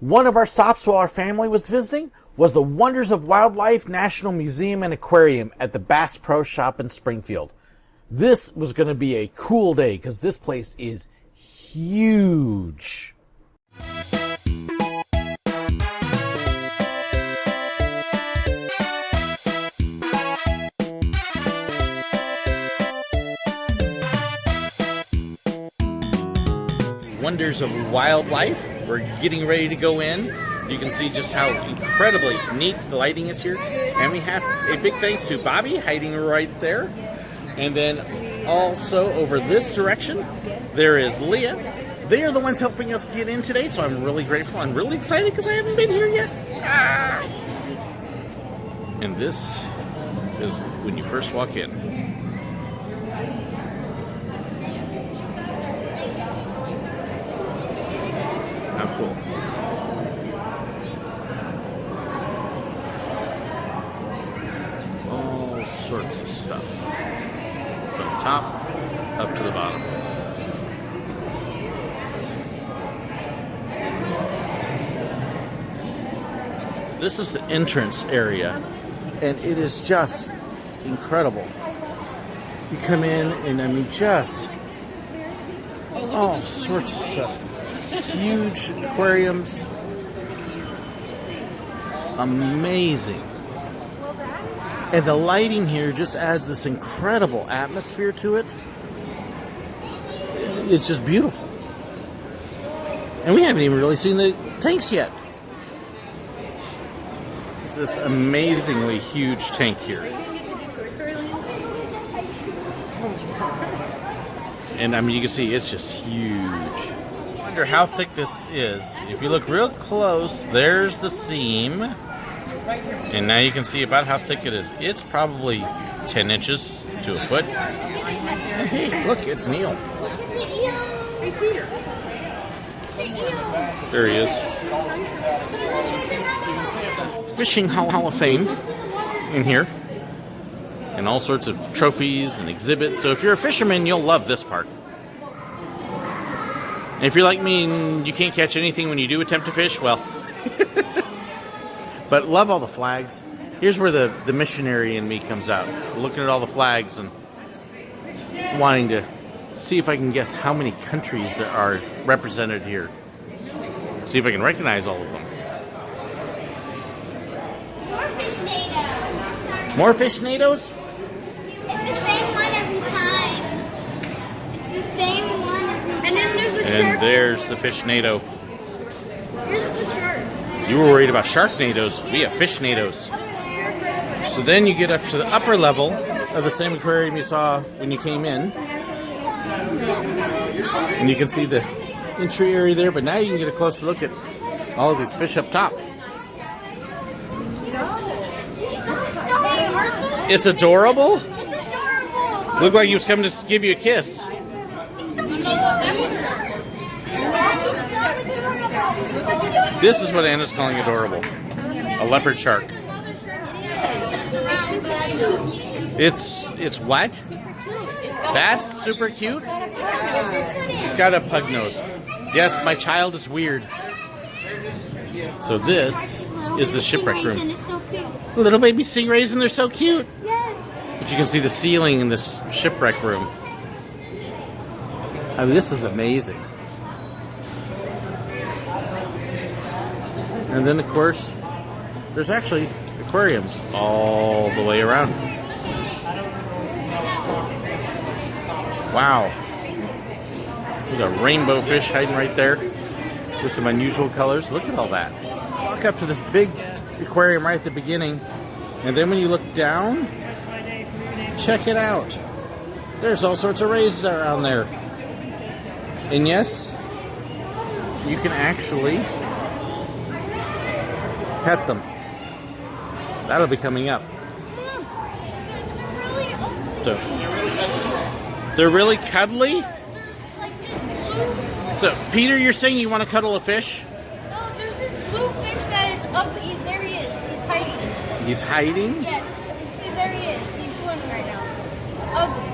One of our stops while our family was visiting was the Wonders of Wildlife National Museum and Aquarium at the Bass Pro Shop in Springfield. This was going to be a cool day because this place is huge. Wonders of Wildlife. We're getting ready to go in. You can see just how incredibly neat the lighting is here. And we have a big thanks to Bobby hiding right there. And then also over this direction, there is Leah. They are the ones helping us get in today, so I'm really grateful. I'm really excited because I haven't been here yet. And this is when you first walk in. How cool. All sorts of stuff. From the top up to the bottom. This is the entrance area, and it is just incredible. You come in, and I mean, just all sorts of stuff. Huge aquariums. Amazing. And the lighting here just adds this incredible atmosphere to it. It's just beautiful. And we haven't even really seen the tanks yet. It's this amazingly huge tank here. And I mean, you can see it's just huge. I wonder how thick this is. If you look real close, there's the seam. And now you can see about how thick it is. It's probably 10 inches to a foot. And hey, look, it's Neil. Hey, Peter. There he is. Fishing Hall of Fame in here. And all sorts of trophies and exhibits. So if you're a fisherman, you'll love this part. And if you're like me and you can't catch anything when you do attempt to fish, well. But love all the flags. Here's where the missionary in me comes out. Looking at all the flags and wanting to see if I can guess how many countries there are represented here. See if I can recognize all of them. More Fishnatoes? It's the same one every time. It's the same one every time. And then there's the shark. And there's the Fishnado. Here's the shark. You were worried about Sharknadoes. We have Fishnadoes. So then you get up to the upper level of the same aquarium you saw when you came in. And you can see the entry area there, but now you can get a closer look at all of these fish up top. It's adorable? It's adorable. Looked like he was coming to give you a kiss. This is what Anna's calling adorable. A leopard shark. It's what? That's super cute? It's got a pug nose. Yes, my child is weird. So this is the shipwreck room. Little baby stingrays, and they're so cute. But you can see the ceiling in this shipwreck room. I mean, this is amazing. And then, of course, there's actually aquariums all the way around. Wow. There's a rainbow fish hiding right there with some unusual colors. Look at all that. Walk up to this big aquarium right at the beginning, and then when you look down, check it out. There's all sorts of rays around there. And yes, you can actually pet them. That'll be coming up. So, they're really cuddly? So, Peter, you're saying you want to cuddle a fish? No, there's this blue fish that is ugly. There he is. He's hiding. He's hiding? Yes. See, there he is. He's swimming right now. He's ugly.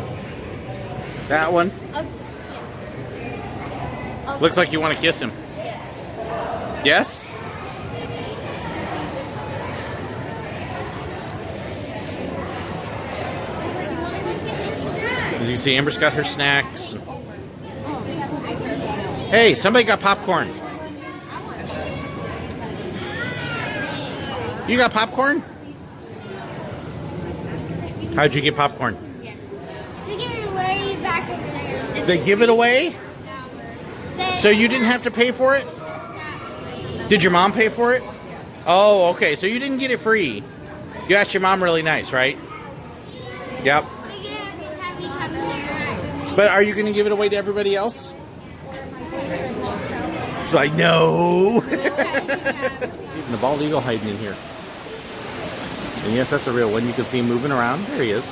That one? Ugly. Yes. Ugly. Looks like you want to kiss him. Yes. Yes? As you see, Amber's got her snacks. Hey, somebody got popcorn. You got popcorn? How'd you get popcorn? They give it away back over there. They give it away? So you didn't have to pay for it? Did your mom pay for it? Oh, okay. So you didn't get it free. You asked your mom really nice, right? Yep. We get it every time we come here. But are you going to give it away to everybody else? It's like, no. There's even the bald eagle hiding in here. And yes, that's a real one. You can see him moving around. There he is.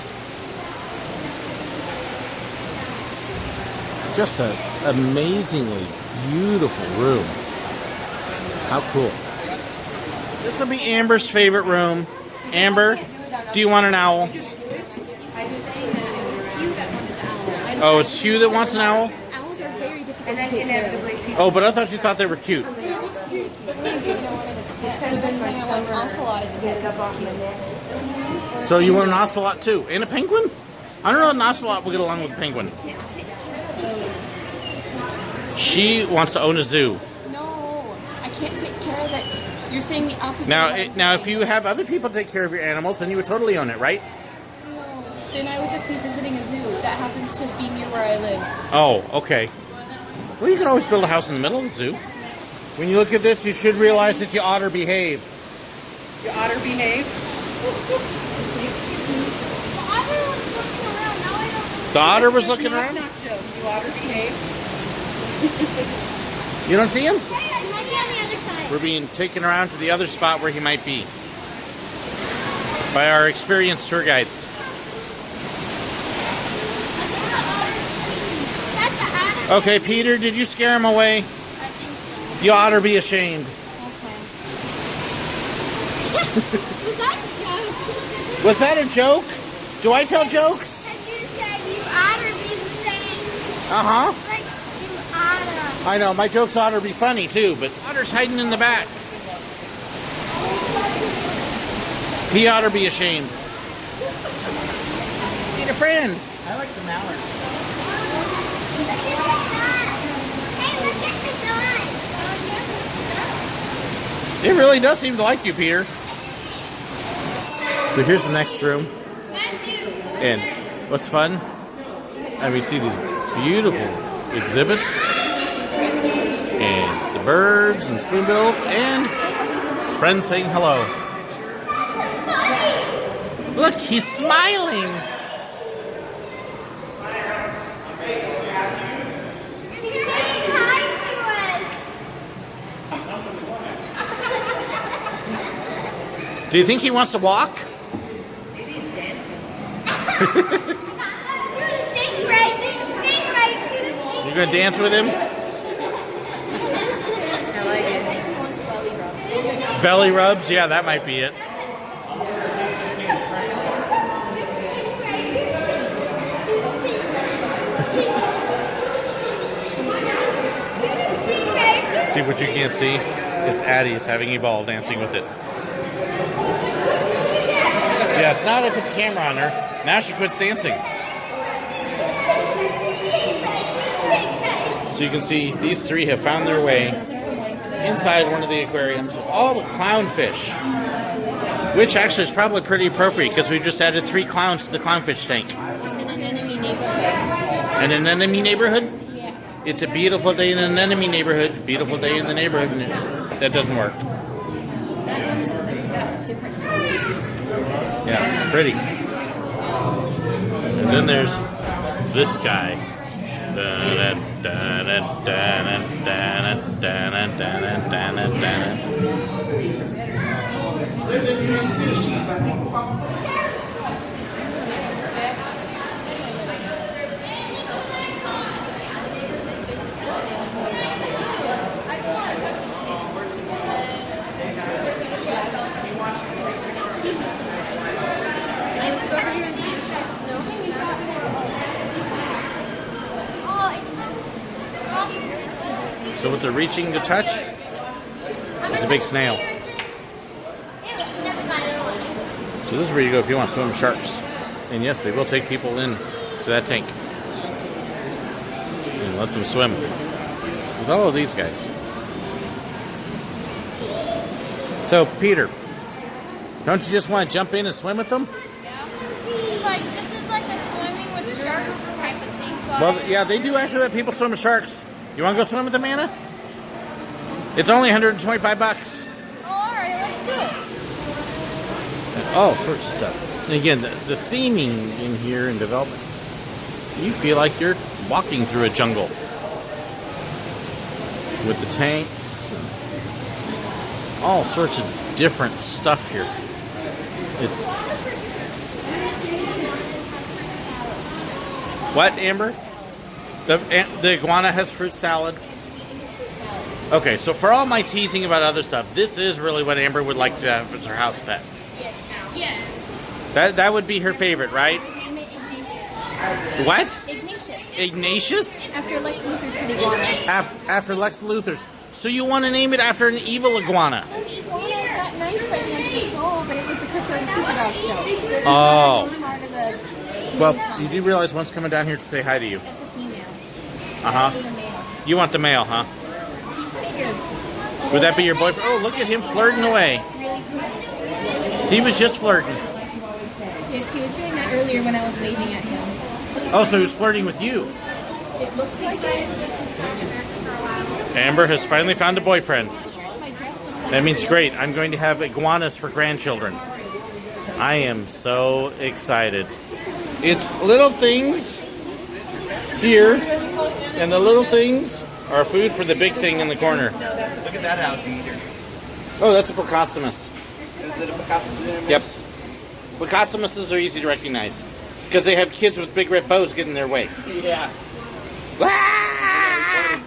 Just an amazingly beautiful room. How cool. This will be Amber's favorite room. Amber, do you want an owl? Oh, it's Hugh that wants an owl? Owls are very difficult to take care of. Oh, but I thought you thought they were cute. So you want an ocelot too? And a penguin? I don't know if an ocelot will get along with a penguin. She wants to own a zoo. No, I can't take care of it. You're saying the opposite. Now, if you have other people take care of your animals, then you would totally own it, right? No, then I would just be visiting a zoo. That happens to be near where I live. Oh, okay. Well, you can always build a house in the middle of the zoo. When you look at this, you should realize that you otter behave. You otter behave? The otter was looking around? You otter behave? You don't see him? Hey, I might be on the other side. We're being taken around to the other spot where he might be by our experienced tour guides. That's the otter. Okay, Peter, did you scare him away? I think so. You ought to be ashamed. Was that a joke? Was that a joke? Do I tell jokes? Because you said you otter be the same. Uh-huh. Like you otter. I know, my jokes ought to be funny too, but Otter's hiding in the back. He ought to be ashamed. Need a friend. I like the mallard. Hey, look at the gun. It really does seem to like you, Peter. So here's the next room. And what's fun? And we see these beautiful exhibits. And the birds and spoonbills and friends saying hello. Look, he's smiling. You're saying hi to us. Do you think he wants to walk? Maybe he's dancing. You're going to dance with him? I like it. Belly rubs? Yeah, that might be it. See, what you can't see is Addie is having a ball dancing with it. Yeah, it's now I put the camera on her. Now she quits dancing. So you can see these three have found their way inside one of the aquariums with all the clownfish. Which actually is probably pretty appropriate because we just added 3 clowns to the clownfish tank. It's in an enemy neighborhood. In an enemy neighborhood? Yeah. It's a beautiful day in an enemy neighborhood. Beautiful day in the neighborhood. That doesn't work. That one's got different colors. Yeah, pretty. And then there's this guy. So what they're reaching to touch is a big snail. So this is where you go if you want to swim with sharks. And yes, they will take people in to that tank. and let them swim with all of these guys. So, Peter, don't you just want to jump in and swim with them? Like, this is like a swimming with sharks type of thing. So Well, yeah, they do actually let people swim with sharks. You want to go swim with them, Anna? It's only $125. alright, let's do it. All sorts of stuff. And again, the theming in here in development, you feel like you're walking through a jungle with the tanks and all sorts of different stuff here. It's what, Amber? The iguana has fruit salad. Okay, so for all my teasing about other stuff, this is really what Amber would like to have as her house pet. Yes. Yeah. That would be her favorite, right? What? Ignatius. Ignatius? After Lex Luthor's pet iguana. After Lex Luthor's. So you want to name it after an evil iguana? Iguana got nice by the end of the show, but it was the Crypto the Superdog show. Oh. Part of the Well, you do realize one's coming down here to say hi to you. That's a female. Uh-huh. She's a male. You want the male, huh? She's bigger. Would that be your boyfriend? Oh, look at him flirting away. Really cool. He was just flirting. Yes, he was doing that earlier when I was waving at him. Oh, so he was flirting with you. It looks like it. Amber has finally found a boyfriend. I'm not sure if my dress looks like That means great. I'm going to have iguanas for grandchildren. I am so excited. It's little things here, and the little things are food for the big thing in the corner. Look at that algae eater. Oh, that's a Placostomus. Is it a Picasso? Yep. Placostomuses are easy to recognize because they have kids with big red bows getting in their way. Yeah. Ah!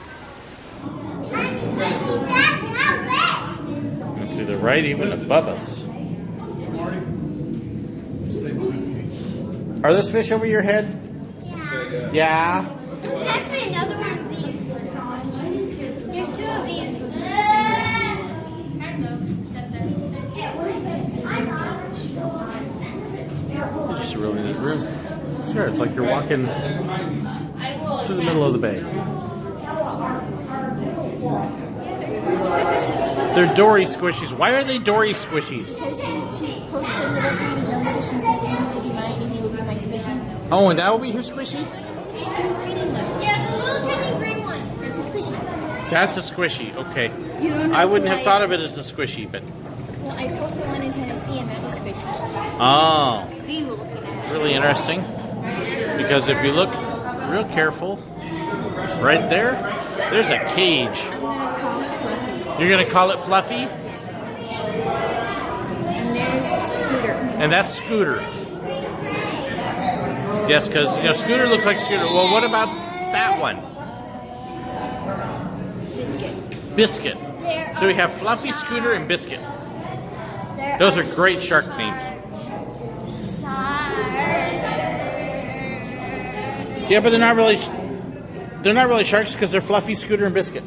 Let's see, they're right even above us. Are those fish over your head? Yeah. There's actually another one of these. There's two of these. It's just a really neat room. Sure, it's like you're walking to the middle of the bay. They're Dory squishies. Why are they Dory squishies? Because she poked the little tiny jellyfish and said, "He will be mine and he will be my squishy." Oh, and that will be her squishy? Yeah, the little tiny green one. That's a squishy. That's a squishy. Okay. You don't know I wouldn't have why- thought of it as a squishy, but Well, I poked the one in Tennessee and that was squishy. oh, We were looking at really interesting. Because if you look real careful, right there, there's a cage. I'm gonna call it Fluffy. You're gonna call it Fluffy, And there's Scooter. and that's Scooter. Yes, because Scooter looks like Scooter. Well, what about that one? Biscuit. Biscuit. So we have Fluffy, Scooter, and Biscuit. Those are great shark names. Yeah, but they're not really sharks because they're Fluffy, Scooter, and Biscuit.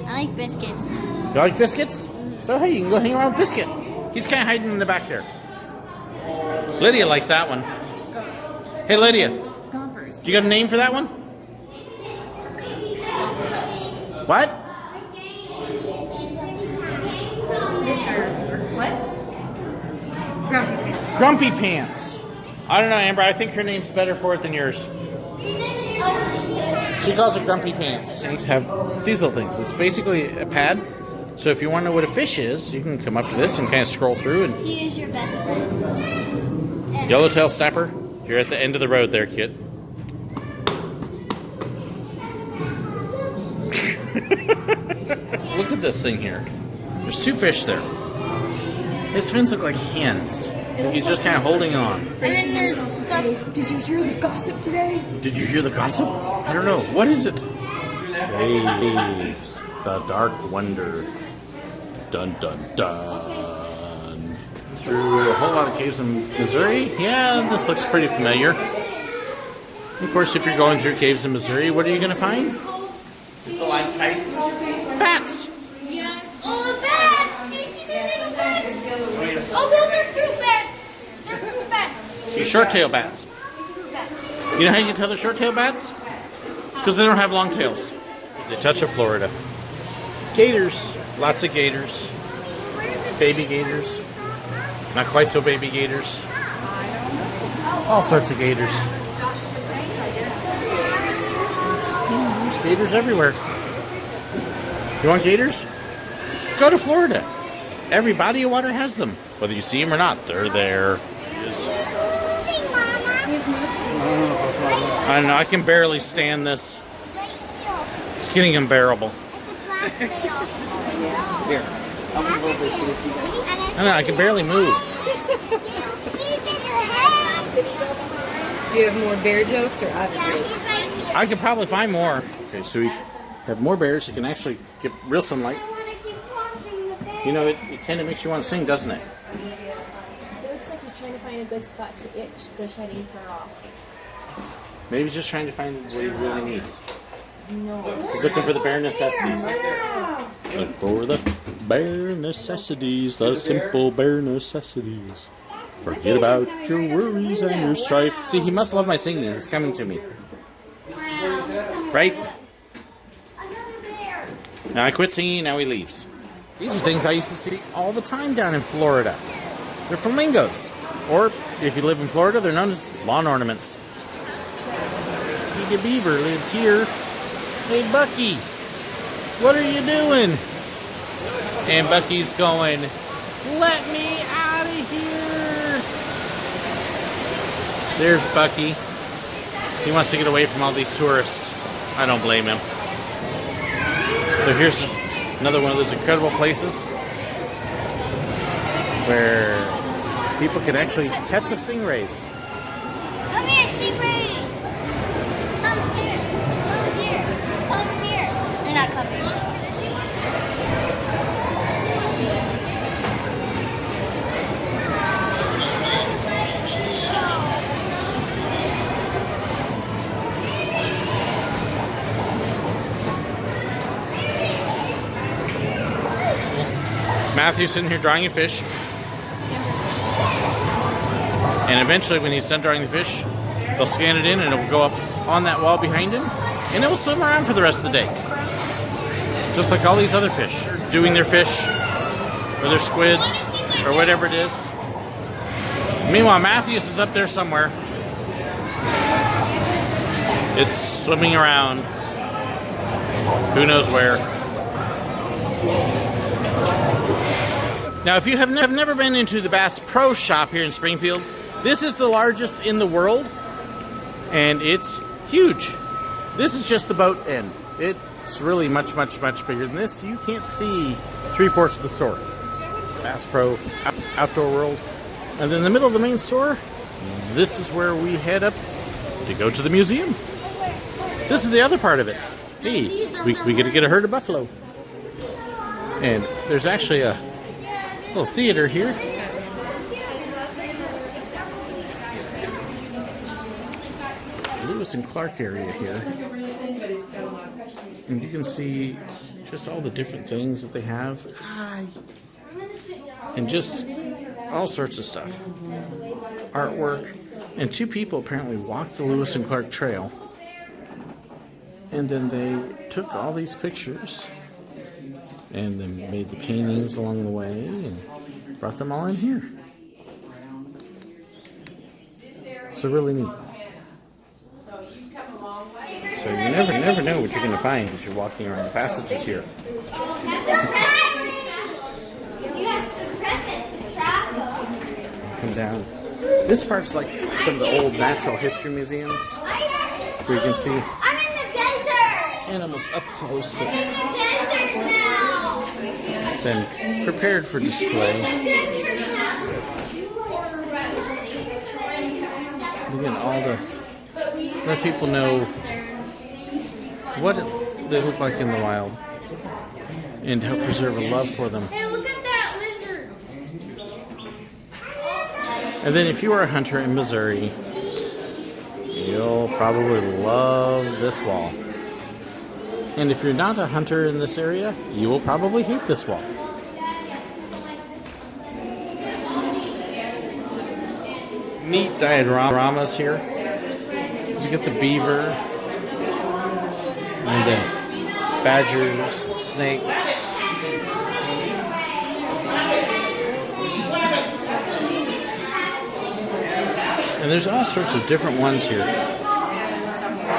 I like biscuits. You like biscuits? So hey, you can go hang around with Biscuit. He's kind of hiding in the back there. Lydia likes that one. Hey Lydia, Gompers. you got a name for that one? What? What? Grumpy pants. Grumpy Pants. I don't know, Amber. I think her name's better for it than yours. She calls it Grumpy Pants. These have these little things. It's basically a pad. So if you want to know what a fish is, you can come up to this and kind of scroll through. And He is your best friend. Yellowtail Snapper, you're at the end of the road there, kid. Look at this thing here. There's two fish there. His fins look like hands. He's just kind of holding on. And then there's stuff. Did you hear the gossip today? Did you hear the gossip? I don't know. What is it? Caves. The Dark Wonder. Dun dun dun. Through a whole lot of caves in Missouri? Yeah, this looks pretty familiar. Of course, if you're going through caves in Missouri, what are you going to find? Stalactites. Bats! Yeah. Oh, bats! Do you see the little bats? Oh, those are fruit bats. They're fruit bats. Short tail bats. Fruit bats. You know how you can tell they're short tail bats? Because they don't have long tails. It's a touch of Florida. Gators. Lots of gators. Baby gators. Not quite so baby gators. All sorts of gators. There's gators everywhere. You want gators? Go to Florida. Every body of water has them. Whether you see them or not, they're there. I don't know, I can barely stand this. It's getting unbearable. Here. I'll move over so that you I don't know, I can barely move. Do you have more bear jokes or other jokes? I could probably find more. Okay, so we have more bears. You can actually get real sunlight. You know, it kind of makes you want to sing, doesn't it? It looks like he's trying to find a good spot to itch the shedding fur off. Maybe he's just trying to find what he really needs. No. He's looking for the bare necessities. Look for the bare necessities, the simple bare necessities. Forget about your worries and your strife. See, he must love my singing. It's coming to me. Right? Now I quit singing, now he leaves. These are things I used to see all the time down in Florida. They're flamingos. Or, if you live in Florida, they're known as lawn ornaments. The beaver lives here. Hey, Bucky, what are you doing? And Bucky's going, let me out of here. There's Bucky. He wants to get away from all these tourists. I don't blame him. So here's another one of those incredible places where people can actually pet the stingrays. Come here, stingray. Come here. Come here. Come here. They're not coming. Matthew's sitting here drawing a fish. And eventually when he's done drawing the fish, they'll scan it in and it will go up on that wall behind him. And it will swim around for the rest of the day. Just like all these other fish. Doing their fish, or their squids, or whatever it is. Meanwhile, Matthews is up there somewhere. It's swimming around. Who knows where. Now, if you have never been into the Bass Pro Shop here in Springfield, this is the largest in the world, and it's huge. This is just the boat end. It's really much, much, much bigger than this. You can't see 3/4 of the store. Bass Pro Outdoor World. And then in the middle of the main store, this is where we head up to go to the museum. This is the other part of it. Hey, we get to get a herd of buffalo. And there's actually a little theater here. Lewis and Clark area here. And you can see just all the different things that they have. Hi. And just all sorts of stuff. Artwork. And two people apparently walked the Lewis and Clark Trail. And then they took all these pictures and then made the paintings along the way and brought them all in here. So really neat. So you never know what you're going to find as you're walking around the passages here. Come down. This part's like some of the old natural history museums where you can see animals up close that then prepared for display. Again, all the let people know what they look like in the wild and help preserve a love for them. Hey, look at that lizard. And then if you are a hunter in Missouri, you'll probably love this wall. And if you're not a hunter in this area, you will probably hate this wall. Neat dioramas here. You get the beaver. And then badgers, snakes. And there's all sorts of different ones here.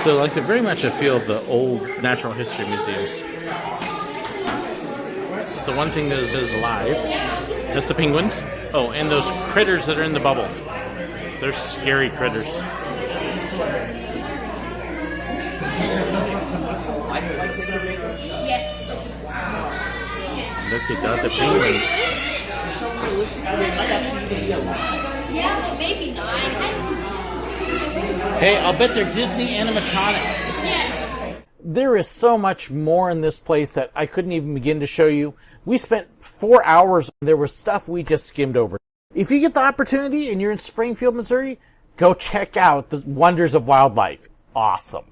So like they're very much a feel of the old natural history museums. This is the one thing that is alive. That's the penguins. Oh, and those critters that are in the bubble. They're scary critters. Yes. Look at that, the penguins. They're so realistic. They might actually even be alive. Yeah, but maybe not. I don't know. Hey, I'll bet they're Disney animatronics. Yes. There is so much more in this place that I couldn't even begin to show you. We spent 4 hours. There was stuff we just skimmed over. If you get the opportunity and you're in Springfield, Missouri, go check out the wonders of wildlife. Awesome.